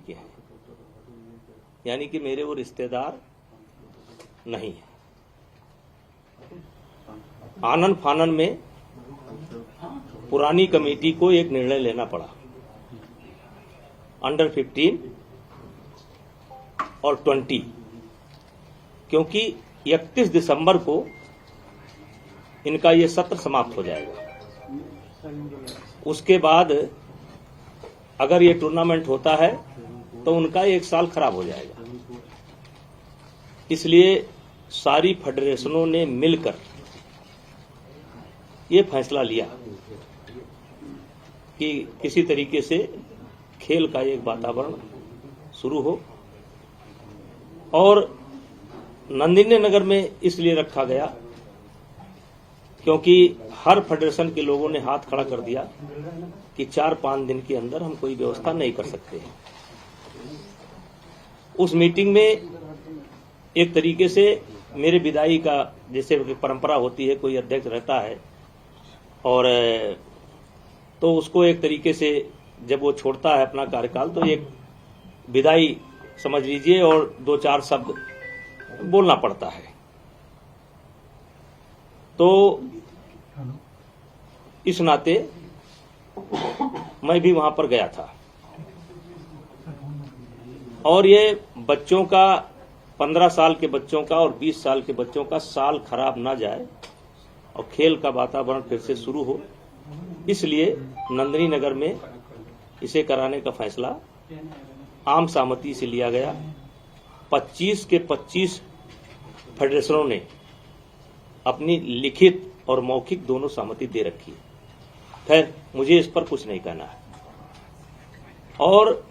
के हैं, यानी कि मेरे वो रिश्तेदार नहीं है। आनन फानन में पुरानी कमेटी को एक निर्णय लेना पड़ा, अंडर 15 और 20, क्योंकि 31 दिसंबर को इनका ये सत्र समाप्त हो जाएगा। उसके बाद अगर ये टूर्नामेंट होता है तो उनका 1 साल खराब हो जाएगा। इसलिए सारी फेडरेशनों ने मिलकर ये फैसला लिया कि किसी तरीके से खेल का एक वातावरण शुरू हो, और नंदिनी नगर में इसलिए रखा गया क्योंकि हर फेडरेशन के लोगों ने हाथ खड़ा कर दिया कि 4-5 दिन के अंदर हम कोई व्यवस्था नहीं कर सकते। उस मीटिंग में एक तरीके से मेरे विदाई का जैसे परंपरा होती है, कोई अध्यक्ष रहता है और तो उसको एक तरीके से जब वो छोड़ता है अपना कार्यकाल तो एक विदाई समझ लीजिए और 2-4 शब्द बोलना पड़ता है। तो इस नाते मैं भी वहां पर गया था, और ये बच्चों का 15 साल के बच्चों का और 20 साल के बच्चों का साल खराब ना जाए और खेल का वातावरण फिर से शुरू हो, इसलिए नंदिनी नगर में इसे कराने का फैसला आम सहमति से लिया गया। 25 के 25 फेडरेशनों ने अपनी लिखित और मौखिक दोनों सहमति दे रखी है। खैर मुझे इस पर कुछ नहीं कहना है। और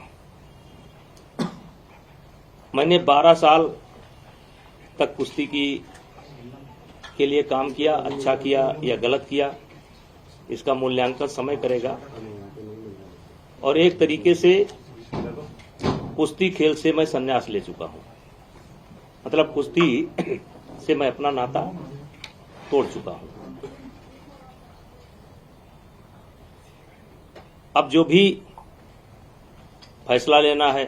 मैंने 12 साल तक कुश्ती के लिए काम किया, अच्छा किया या गलत किया इसका मूल्यांकन समय करेगा। और एक तरीके से कुश्ती खेल से मैं संन्यास ले चुका हूं, मतलब कुश्ती से मैं अपना नाता तोड़ चुका हूं। अब जो भी फैसला लेना है,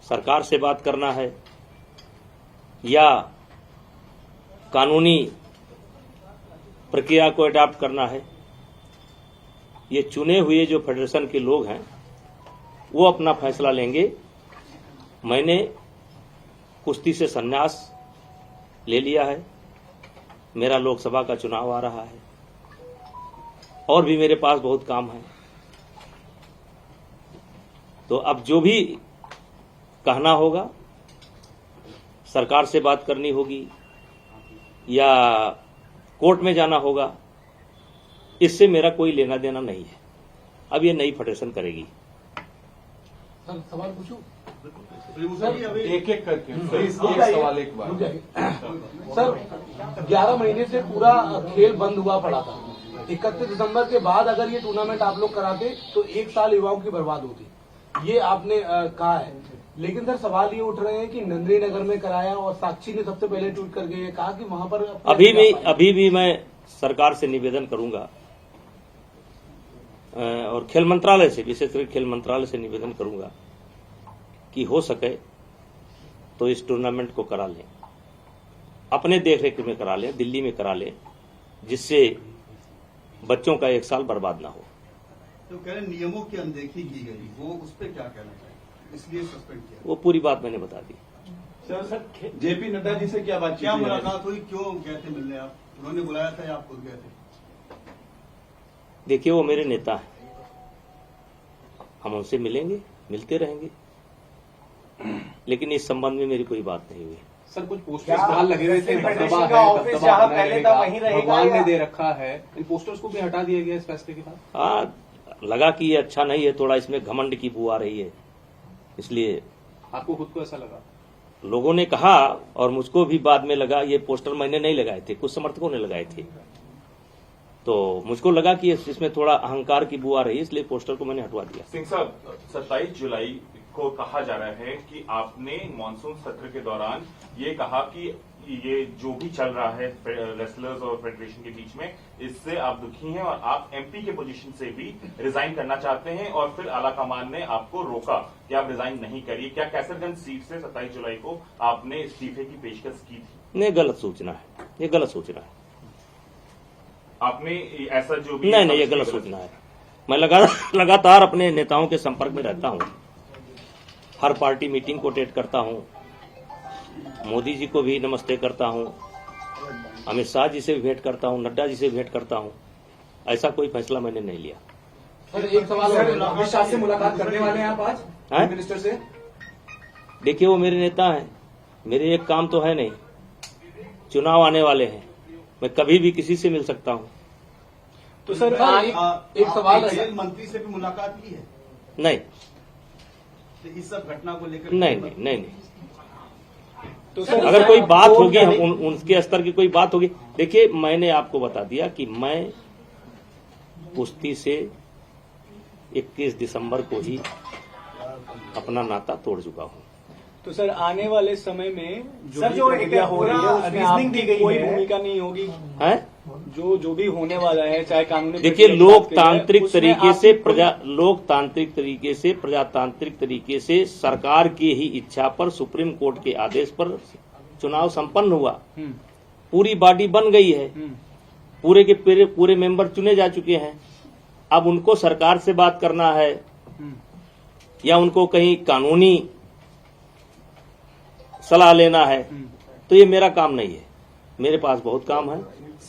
सरकार से बात करना है या कानूनी प्रक्रिया को अडॉप्ट करना है, ये चुने हुए जो फेडरेशन के लोग हैं वो अपना फैसला लेंगे। मैंने कुश्ती से संन्यास ले लिया है, मेरा लोकसभा का चुनाव आ रहा है और भी मेरे पास बहुत काम है। तो अब जो भी कहना होगा, सरकार से बात करनी होगी या कोर्ट में जाना होगा, इससे मेरा कोई लेना देना नहीं है। अब ये नई फेडरेशन करेगी। सर सवाल पूछूं? एक एक करके एक सवाल एक बार। सर 11 महीने से पूरा खेल बंद हुआ पड़ा था। 31 दिसंबर के बाद अगर ये टूर्नामेंट आप लोग कराते तो 1 साल युवाओं की बर्बाद होती, ये आपने कहा है। लेकिन सर सवाल ये उठ रहे हैं कि नंदिनी नगर में कराया और साक्षी ने सबसे पहले ट्वीट करके ये कहा कि वहां पर अभी भी मैं सरकार से निवेदन करूंगा और खेल मंत्रालय से, विशेषकर खेल मंत्रालय से निवेदन करूंगा कि हो सके तो इस टूर्नामेंट को करा लें, अपने देखरेख में करा लें, दिल्ली में करा लें, जिससे बच्चों का 1 साल बर्बाद ना हो। तो कह रहे नियमों की अनदेखी की गई, वो उस पर क्या कहना चाहिए, इसलिए सस्पेंड किया? वो पूरी बात मैंने बता दी। सर जेपी नड्डा जी से क्या बातचीत, क्या मुलाकात हुई, क्यों गए थे मिलने आप? उन्होंने बुलाया था या आप खुद गए थे? देखिए वो मेरे नेता हैं, हम उनसे मिलेंगे, मिलते रहेंगे, लेकिन इस संबंध में मेरी कोई बात नहीं हुई। सर कुछ पोस्टर्स बाहर लगे हुए थे, भगवान ने दे रखा है, इन पोस्टर्स को भी हटा दिया गया इस फैसले के बाद? हाँ, लगा कि ये अच्छा नहीं है, थोड़ा इसमें घमंड की बू आ रही है, इसलिए। आपको खुद को ऐसा लगा? लोगों ने कहा और मुझको भी बाद में लगा, ये पोस्टर मैंने नहीं लगाए थे, कुछ समर्थकों ने लगाए थे, तो मुझको लगा कि इसमें थोड़ा अहंकार की बू आ रही है, इसलिए पोस्टर को मैंने हटवा दिया। सिंह साहब, 27 जुलाई को कहा जा रहा है कि आपने मानसून सत्र के दौरान ये कहा कि ये जो भी चल रहा है रेसलर्स और फेडरेशन के बीच में, इससे आप दुखी हैं और आप एमपी के पोजीशन से भी रिजाइन करना चाहते हैं और फिर आलाकमान ने आपको रोका कि आप रिजाइन नहीं करिए। क्या कैसरगंज सीट से 27 जुलाई को आपने इस्तीफे की पेशकश की थी? नहीं, गलत सूचना है, ये गलत सूचना है। आपने ऐसा जो भी नहीं, ये गलत सूचना है। मैं लगातार अपने नेताओं के संपर्क में रहता हूं, हर पार्टी मीटिंग को अटेंड करता हूं, मोदी जी को भी नमस्ते करता हूं, अमित शाह जी से भी भेंट करता हूं, नड्डा जी से भी भेंट करता हूं। ऐसा कोई फैसला मैंने नहीं लिया। सर एक सवाल और, अमित शाह से मुलाकात करने वाले हैं आप आज मिनिस्टर से? देखिए, वो मेरे नेता हैं, मेरे एक काम तो है नहीं। चुनाव आने वाले हैं, मैं कभी भी किसी से मिल सकता हूं। तो सर एक सवाल है, खेल मंत्री से भी मुलाकात की है? नहीं, तो इस सब घटना को लेकर नहीं। तो सर अगर कोई बात होगी, उनके स्तर की कोई बात होगी। देखिए, मैंने आपको बता दिया कि मैं कुश्ती से 21 दिसंबर को ही अपना नाता तोड़ चुका हूं। तो सर आने वाले समय में सर, जो एक हो रही है उसमें रीजनिंग दी गई कोई है, भूमिका नहीं होगी है? जो भी होने वाला है, चाहे कानूनी देखिए, प्रक्रिया के लिए, लोकतांत्रिक उसमें तरीके से आपकी प्रजातांत्रिक तरीके से सरकार की ही इच्छा पर, सुप्रीम कोर्ट के आदेश पर चुनाव संपन्न हुआ। पूरी बॉडी बन गई है, पूरे के पूरे मेंबर चुने जा चुके हैं। अब उनको सरकार से बात करना है या उनको कहीं कानूनी सलाह लेना है, तो ये मेरा काम नहीं है। मेरे पास बहुत काम है।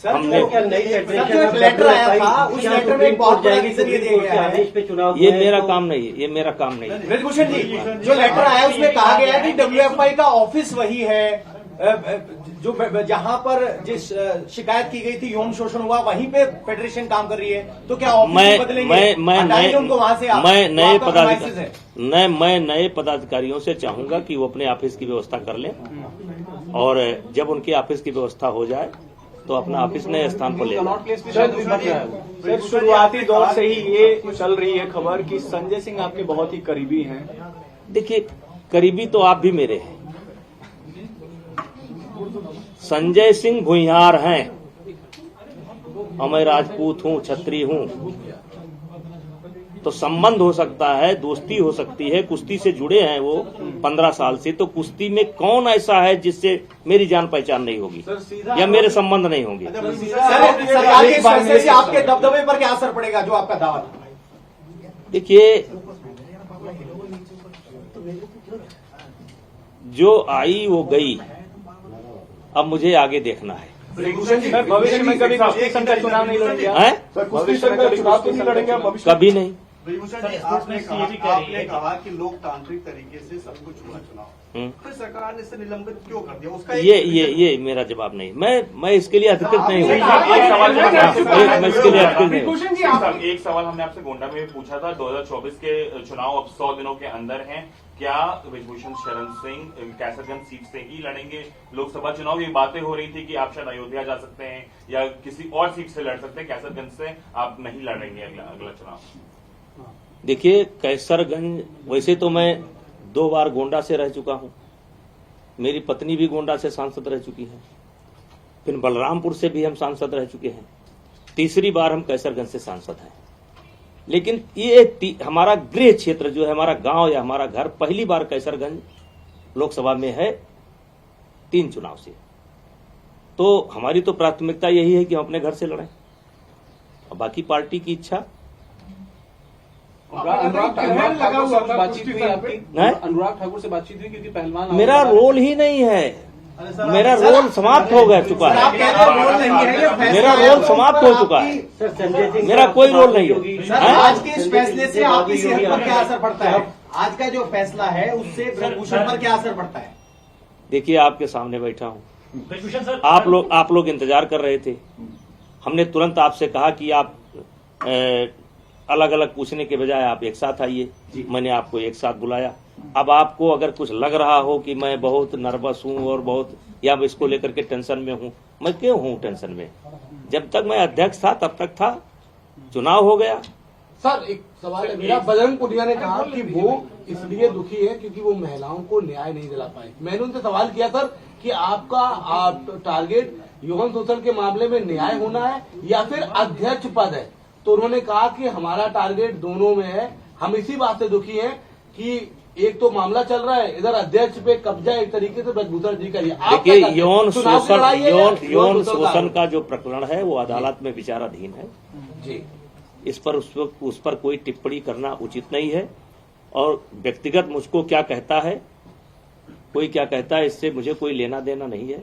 हमने लेटर आया था, उस लेटर में बहुत जाएगी सर, ये दिया गया है इस पे चुनाव। ये मेरा काम नहीं है, ये मेरा काम नहीं है। ब्रजभूषण जी, जो लेटर आया उसमें कहा गया है कि डब्ल्यूएफआई का ऑफिस वही है जो जहां पर जिस शिकायत की गई थी, यौन शोषण हुआ, वहीं पे फेडरेशन काम कर रही है। तो क्या ऑफिस बदलेंगे? हटाएंगे उनको वहां से आप? मैं नए पदाधिकारियों से चाहूंगा कि वो अपने ऑफिस की व्यवस्था कर लें, और जब उनके ऑफिस की व्यवस्था हो जाए तो अपना ऑफिस नए स्थान पर ले जाए। सर शुरुआती दौर से ही ये चल रही है खबर कि संजय सिंह आपके बहुत ही करीबी हैं। देखिए, करीबी तो आप भी मेरे हैं। संजय सिंह भुइयार हैं और मैं राजपूत हूं, क्षत्रिय हूं, तो संबंध हो सकता है, दोस्ती हो सकती है। कुश्ती से जुड़े हैं वो 15 साल से, तो कुश्ती में कौन ऐसा है जिससे मेरी जान पहचान नहीं होगी या मेरे संबंध नहीं होंगे? सरकार के फैसले से आपके दबदबे पर क्या असर पड़ेगा, जो आपका दावा था? देखिए, जो आई वो गई, अब मुझे आगे देखना है। सर भविष्य में कभी कुश्ती संघ का चुनाव नहीं लड़ेंगे? कभी नहीं। ब्रजभूषण जी, आपने कहा कि लोकतांत्रिक तरीके से सब कुछ हुआ चुनाव, फिर सरकार ने इसे निलंबित क्यों कर दिया? उसका ये मेरा जवाब नहीं। मैं इसके लिए अधिकृत नहीं हूँ। मैं इसके लिए अधिकृत नहीं हूँ। एक सवाल हमने आपसे गोंडा में भी पूछा था। 2024 के चुनाव अब 100 दिनों के अंदर हैं। क्या ब्रजभूषण शरण सिंह कैसरगंज सीट से ही लड़ेंगे लोकसभा चुनाव? ये बातें हो रही थी कि आप शायद अयोध्या जा सकते हैं या किसी और सीट से लड़ सकते हैं, कैसरगंज से आप नहीं लड़ेंगे अगला चुनाव। देखिए, कैसरगंज, वैसे तो मैं 2 बार गोंडा से रह चुका हूं, मेरी पत्नी भी गोंडा से सांसद रह चुकी है, फिर बलरामपुर से भी हम सांसद रह चुके हैं, तीसरी बार हम कैसरगंज से सांसद हैं। लेकिन ये हमारा गृह क्षेत्र जो है, हमारा गांव या हमारा घर, पहली बार कैसरगंज लोकसभा में है 3 चुनाव से। तो हमारी तो प्राथमिकता यही है कि हम अपने घर से लड़ें, और बाकी पार्टी की इच्छा। अनुराग ठाकुर से बातचीत हुई आपकी? अनुराग ठाकुर से बातचीत हुई? क्योंकि पहलवान मेरा रोल ही नहीं है, मेरा रोल समाप्त हो चुका है। मेरा रोल समाप्त हो चुका है, मेरा कोई रोल नहीं है। आज के इस फैसले से आपकी सेहत पर क्या असर पड़ता है? आज का जो फैसला है उससे ब्रजभूषण पर क्या असर पड़ता है? देखिए, आपके सामने बैठा हूँ, आप लोग इंतजार कर रहे थे। हमने तुरंत आपसे कहा कि आप अलग अलग पूछने के बजाय आप एक साथ आइए। मैंने आपको एक साथ बुलाया। अब आपको अगर कुछ लग रहा हो कि मैं बहुत नर्वस हूं और बहुत या मैं इसको लेकर के टेंशन में हूं, मैं क्यों हूं टेंशन में? जब तक मैं अध्यक्ष था तब तक था, चुनाव हो गया, सर एक सवाल है मेरा। बजरंग पुनिया ने कहा कि वो इसलिए दुखी है क्योंकि वो महिलाओं को न्याय नहीं दिला पाए। मैंने उनसे सवाल किया सर कि आपका टारगेट यौन शोषण के मामले में न्याय होना है या फिर अध्यक्ष पद है, तो उन्होंने कहा कि हमारा टारगेट दोनों में है। हम इसी बात से दुखी हैं कि एक तो मामला चल रहा है, इधर अध्यक्ष पे कब्जा एक तरीके से ब्रजभूषण जी का। देखिए, यौन शोषण का जो प्रकरण है वो अदालत में विचाराधीन है जी। इस पर उस पर कोई टिप्पणी करना उचित नहीं है। और व्यक्तिगत मुझको क्या कहता है, कोई क्या कहता है, इससे मुझे कोई लेना देना नहीं है।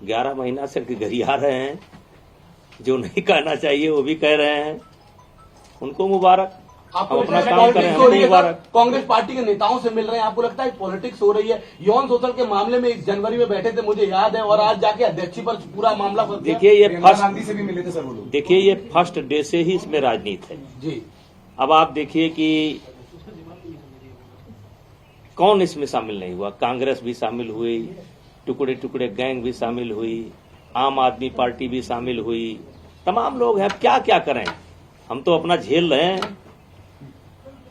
11 महीना से गरिया रहे हैं, जो नहीं कहना चाहिए वो भी कह रहे हैं। उनको मुबारक, आपको अपना लगता है काम करें, पॉलिटिक्स हो रही है हमको सर? मुबारक। कांग्रेस पार्टी के नेताओं से मिल रहे हैं, आपको लगता है पॉलिटिक्स हो रही है? यौन शोषण के मामले में 1 जनवरी में बैठे थे, मुझे याद है, और आज जाके अध्यक्ष पर पूरा मामला फंस गया। देखिए, ये गांधी से भी मिले थे सर वो लोग। देखिए, ये फर्स्ट डे से ही इसमें राजनीति है जी। अब आप देखिए कि कौन इसमें शामिल नहीं हुआ। कांग्रेस भी शामिल हुई, टुकड़े टुकड़े गैंग भी शामिल हुई, आम आदमी पार्टी भी शामिल हुई, तमाम लोग हैं। क्या क्या करें, हम तो अपना झेल रहे हैं।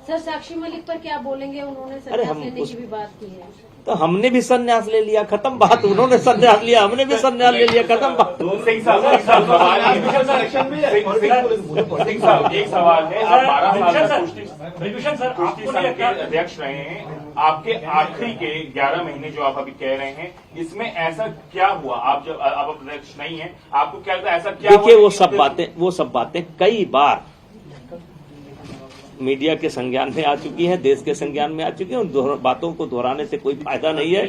सर साक्षी मलिक पर क्या बोलेंगे? उन्होंने अरे संन्यास हम लेने उस- की भी बात की है। तो हमने भी संन्यास ले लिया, खत्म बात। उन्होंने संन्यास लिया, हमने भी संन्यास ले लिया, खत्म बात। सिंह साहब एक सवाल है। आप 12 साल तक कुश्ती संघ के अध्यक्ष रहे हैं। आपके आखिरी के 11 महीने जो आप अभी कह रहे हैं, इसमें ऐसा क्या हुआ? आप जब आप अध्यक्ष नहीं है, आपको क्या लगता है ऐसा क्या हुआ? देखिए, वो सब बातें कई बार मीडिया के संज्ञान में आ चुकी हैं, देश के संज्ञान में आ चुकी हैं। उन बातों को दोहराने से कोई फायदा नहीं है।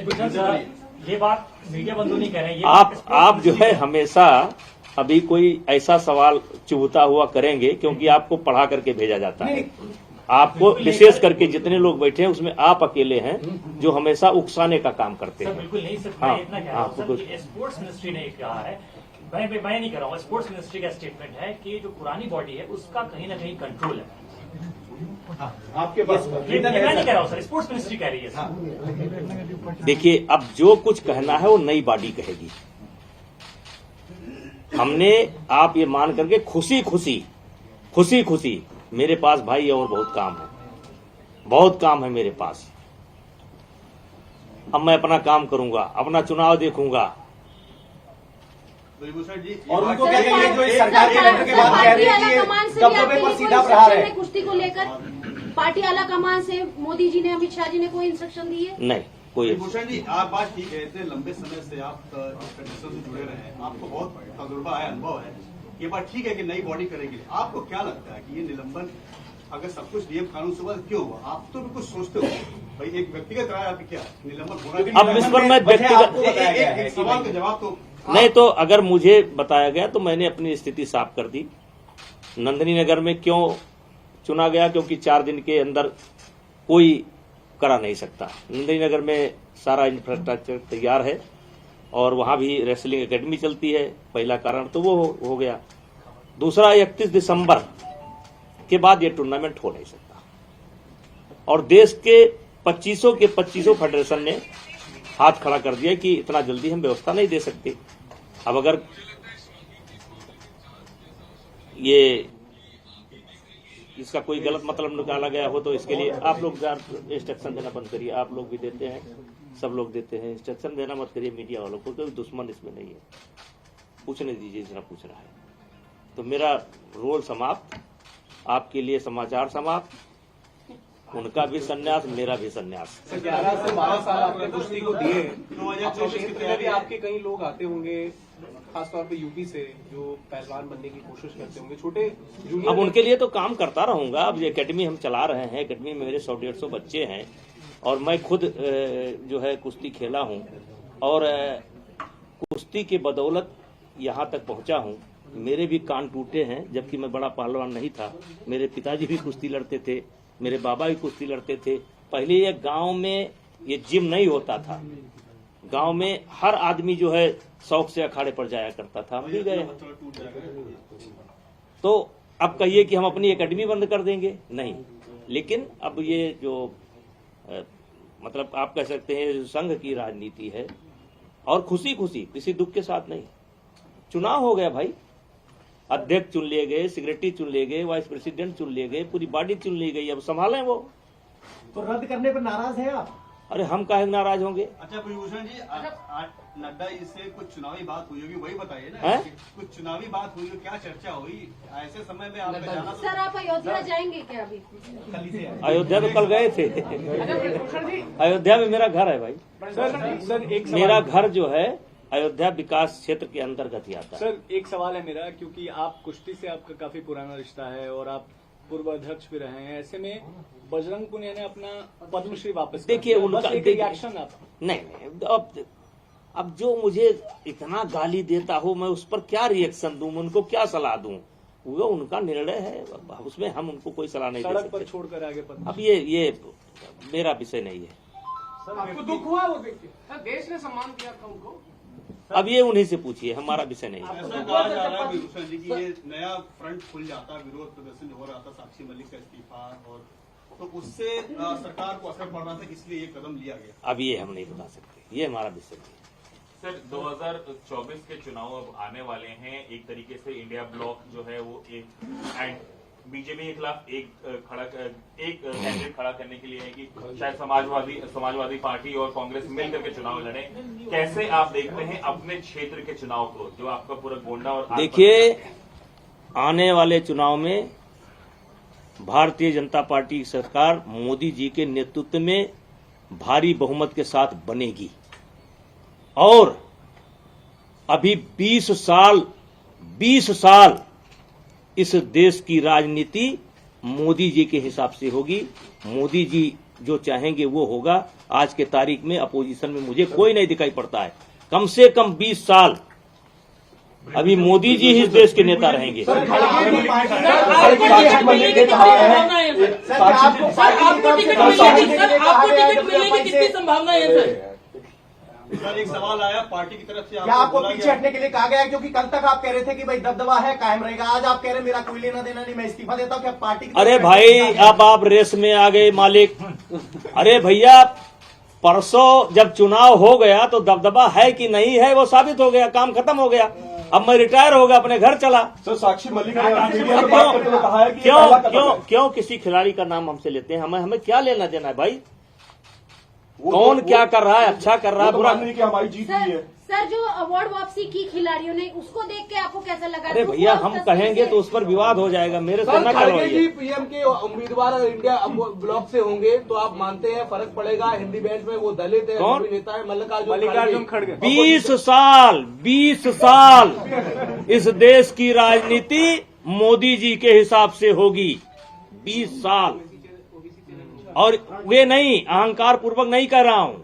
ये बात मीडिया बंधु नहीं कह रहे हैं। आप जो है हमेशा अभी कोई ऐसा सवाल चुभता हुआ करेंगे, क्योंकि आपको पढ़ा करके भेजा जाता है। आपको विशेष करके जितने लोग बैठे हैं उसमें आप अकेले हैं जो हमेशा उकसाने का काम करते सर हैं। बिल्कुल नहीं सर, हाँ, मैं इतना कह रहा हाँ, हूँ सर कि स्पोर्ट्स मिनिस्ट्री ने कहा है, मैं नहीं कह रहा हूँ, स्पोर्ट्स मिनिस्ट्री का स्टेटमेंट है कि जो पुरानी बॉडी है उसका कहीं ना कहीं कंट्रोल है। आपके पास ये मैं नहीं कह रहा हूँ सर, स्पोर्ट्स मिनिस्ट्री कह रही है सर। देखिए, अब जो कुछ कहना है वो नई बॉडी कहेगी। हमने आप ये मान करके खुशी खुशी मेरे पास भाई और बहुत काम है मेरे पास। अब मैं अपना काम करूंगा, अपना चुनाव देखूंगा। ब्रजभूषण जी, और उनको क्या कहिए जो इस सरकार के गठन के बाद कह रही है कि ये कब्जों पर सीधा प्रहार है। कुश्ती को लेकर पार्टी आला कमान से मोदी जी ने, अमित शाह जी ने कोई इंस्ट्रक्शन दी है? नहीं, कोई ब्रजभूषण जी, आप बात ठीक है, इतने लंबे समय से आप इस फेडरेशन से जुड़े रहे हैं, आपको बहुत तजुर्बा है, अनुभव है। ये बात ठीक है कि नई बॉडी करेगी। आपको क्या लगता है कि ये निलंबन अगर सब कुछ नियम कानून से क्यों हुआ? आप तो भी कुछ सोचते हो भाई, एक व्यक्तिगत राय आपकी क्या है? निलंबन होना? अब इस पर मैं व्यक्तिगत एक सवाल का जवाब तो नहीं, तो अगर मुझे बताया गया तो मैंने अपनी स्थिति साफ कर दी। नंदिनी नगर में क्यों चुना गया? क्योंकि 4 दिन के अंदर कोई करा नहीं सकता। नंदिनी नगर में सारा इंफ्रास्ट्रक्चर तैयार है और वहां भी रेसलिंग एकेडमी चलती है। पहला कारण तो वो हो गया। दूसरा, 31 दिसंबर के बाद ये टूर्नामेंट हो नहीं सकता। और देश के 25 के 25 फेडरेशन ने हाथ खड़ा कर दिया कि इतना जल्दी हम व्यवस्था नहीं दे सकते। अब अगर ये इसका कोई गलत मतलब निकाला गया हो तो इसके लिए आप लोग इंस्ट्रक्शन देना बंद करिए। आप लोग भी देते हैं, सब लोग देते हैं, इंस्ट्रक्शन देना मत करिए मीडिया वालों को। कोई दुश्मन इसमें नहीं है, पूछने दीजिए जितना पूछना है। तो मेरा रोल समाप्त, आपके लिए समाचार समाप्त। उनका भी संन्यास, मेरा भी संन्यास। 11 से 12 साल आपने कुश्ती को दिए। 2024 की में तैयारी भी आपके कई लोग आते होंगे, खासतौर पे यूपी से, जो पहलवान बनने की कोशिश करते होंगे, छोटे जूनियर। अब उनके लिए तो काम करता रहूंगा। अब ये एकेडमी हम चला रहे हैं, एकेडमी में मेरे 100-150 बच्चे हैं और मैं खुद जो है कुश्ती खेला हूं और कुश्ती की बदौलत यहां तक पहुंचा हूं। मेरे भी कान टूटे हैं, जबकि मैं बड़ा पहलवान नहीं था। मेरे पिताजी भी कुश्ती लड़ते थे, मेरे बाबा भी कुश्ती लड़ते थे। पहले ये गांव में ये जिम नहीं होता था। गांव में हर आदमी जो है शौक से अखाड़े पर जाया करता था, हम भी गए। तो अब कहिए कि हम अपनी एकेडमी बंद कर देंगे? नहीं। लेकिन अब ये जो मतलब आप कह सकते हैं जो संघ की राजनीति है, और खुशी किसी दुख के साथ नहीं। चुनाव हो गया भाई, अध्यक्ष चुन लिए गए, सेक्रेटरी चुन लिए गए, वाइस प्रेसिडेंट चुन लिए गए, पूरी बॉडी चुन ली गई, अब संभालें वो। तो रद्द करने पर नाराज हैं आप? अरे हम काहे नाराज होंगे? अच्छा ब्रिजभूषण जी, नड्डा जी से कुछ चुनावी बात हुई होगी, वही बताइए ना। हैं? कुछ चुनावी बात हुई हो, क्या चर्चा हुई ऐसे समय में आपका जाना तो- सर आप अयोध्या जाएंगे क्या अभी? कल से अयोध्या तो कल गए थे। अयोध्या में मेरा घर है भाई। सर एक मेरा सवाल घर जो है अयोध्या विकास क्षेत्र के अंतर्गत ही आता है। सर एक सवाल है मेरा, क्योंकि आप कुश्ती से आपका काफी पुराना रिश्ता है और आप पूर्व अध्यक्ष भी रहे हैं, ऐसे में बजरंग पुनिया ने अपना पद्मश्री वापस कर देखिए दिया। उनका बस एक रिएक्शन आप। नहीं, अब जो मुझे इतना गाली देता हो, मैं उस पर क्या रिएक्शन दूं, उनको क्या सलाह दूं? वो उनका निर्णय है, उसमें हम उनको कोई सलाह नहीं दे सड़क पर सकते। छोड़कर आगे पद्मश्री। अब ये मेरा विषय नहीं है। आपको दुख हुआ वो देख के? सर देश ने सम्मान किया था उनको। अब ये उन्हीं से पूछिए, हमारा विषय नहीं है। ऐसा कहा जा रहा है ब्रिजभूषण जी कि ये नया फ्रंट खुल जाता, विरोध प्रदर्शन हो रहा था, साक्षी मलिक का इस्तीफा, और तो उससे सरकार को असर पड़ रहा था, इसलिए ये कदम लिया गया। अब ये हम नहीं बता सकते, ये हमारा विषय नहीं है। सर 2024 के चुनाव अब आने वाले हैं, एक तरीके से इंडिया ब्लॉक जो है वो एक एंड बीजेपी के खिलाफ एक कैंडिडेट खड़ा करने के लिए है कि शायद समाजवादी पार्टी और कांग्रेस मिलकर के चुनाव लड़े। कैसे आप देखते हैं अपने क्षेत्र के चुनाव को, जो आपका पूरा गोंडा और देखिए, आने वाले चुनाव में भारतीय जनता पार्टी की सरकार मोदी जी के नेतृत्व में भारी बहुमत के साथ बनेगी और अभी 20 साल इस देश की राजनीति मोदी जी के हिसाब से होगी। मोदी जी जो चाहेंगे वो होगा। आज के तारीख में अपोजिशन में मुझे कोई नहीं दिखाई पड़ता है। कम से कम 20 साल अभी मोदी जी ही इस देश के नेता रहेंगे। सर एक सवाल आया पार्टी की तरफ से, क्या आपको बोला पीछे गया- हटने के लिए कहा गया है? क्योंकि कल तक आप कह रहे थे कि भाई दबदबा है, कायम रहेगा। आज आप कह रहे हैं मेरा कोई लेना देना नहीं, मैं इस्तीफा देता हूं। क्या पार्टी की अरे तरफ से भाई, कहा अब आप रेस में आ गए मालिक। अरे भैया, परसों जब चुनाव हो गया तो दबदबा है कि नहीं है वो साबित हो गया, काम खत्म हो गया। अब मैं रिटायर हो गया, अपने घर चला। सर साक्षी मलिक ने मीडिया में बात करते हुए कहा है कि ये पहला कदम है। क्यों किसी खिलाड़ी का नाम हमसे लेते हैं? हमें क्या लेना देना है भाई? कौन क्या कर रहा है, अच्छा कर रहा है, बुरा? कि हमारी जीत हुई है। सर जो अवार्ड वापसी की खिलाड़ियों ने, उसको देख के आपको कैसा लगा? अरे भैया, हम कहेंगे तो उस पर विवाद हो जाएगा, मेरे से सर न खड़गे जी करवाइए। पीएम के उम्मीदवार इंडिया ब्लॉक से होंगे, तो आप मानते हैं फर्क पड़ेगा? हिंदी बेंच में वो दलित है, कौन? अनुभवी नेता है मल्लिकार्जुन खड़गे। 20 साल इस देश की राजनीति मोदी जी के हिसाब से होगी। 20 साल। और वे नहीं, अहंकार पूर्वक नहीं कह रहा हूं।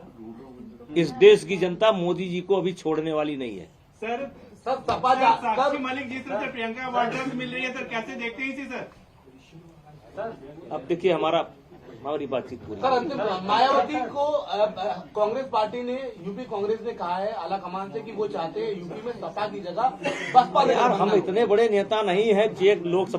इस देश की जनता मोदी जी को अभी छोड़ने वाली नहीं है। सर सपा साक्षी मलिक जिस तरह से प्रियंका वाड्रा से मिल रही है, सर कैसे देखते हैं इसे सर? अब देखिए, हमारी बातचीत पूरी। सर अंतिम मायावती को कांग्रेस पार्टी ने, यूपी कांग्रेस ने कहा है आला कमान से कि वो चाहते हैं यूपी में सपा की जगह बसपा। यार, हम इतने बड़े नेता नहीं है, एक लोकसभा